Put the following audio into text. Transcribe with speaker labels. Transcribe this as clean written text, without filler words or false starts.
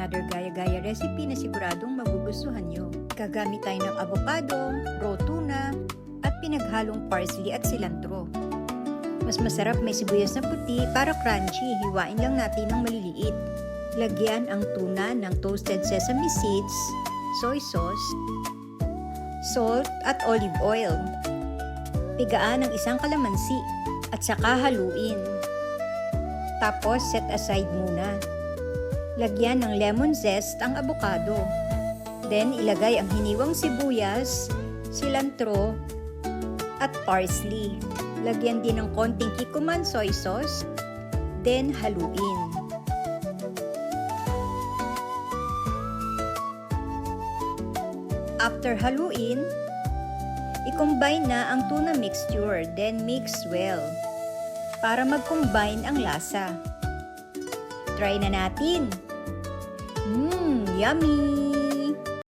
Speaker 1: another gaya-gaya recipe na siguradong magugustuhan nyo. Gagamit tayo ng avocado, raw tuna, at pinaghalong parsley at cilantro. Mas masarap may sibuyas na puti para crunchy, hiwain lang natin ng maliliit. Lagyan ang tuna ng toasted sesame seeds, soy sauce, salt at olive oil. Pigaan ang isang kalamansi at saka haluin. Tapos set aside muna. Lagyan ng lemon zest ang avocado. Then ilagay ang hiniwang sibuyas, cilantro at parsley. Lagyan din ng konting kikuman soy sauce. Then haluin. After haluin, i-combine na ang tuna mixture, then mix well para mag-combine ang lasa. Try na natin! Yummy!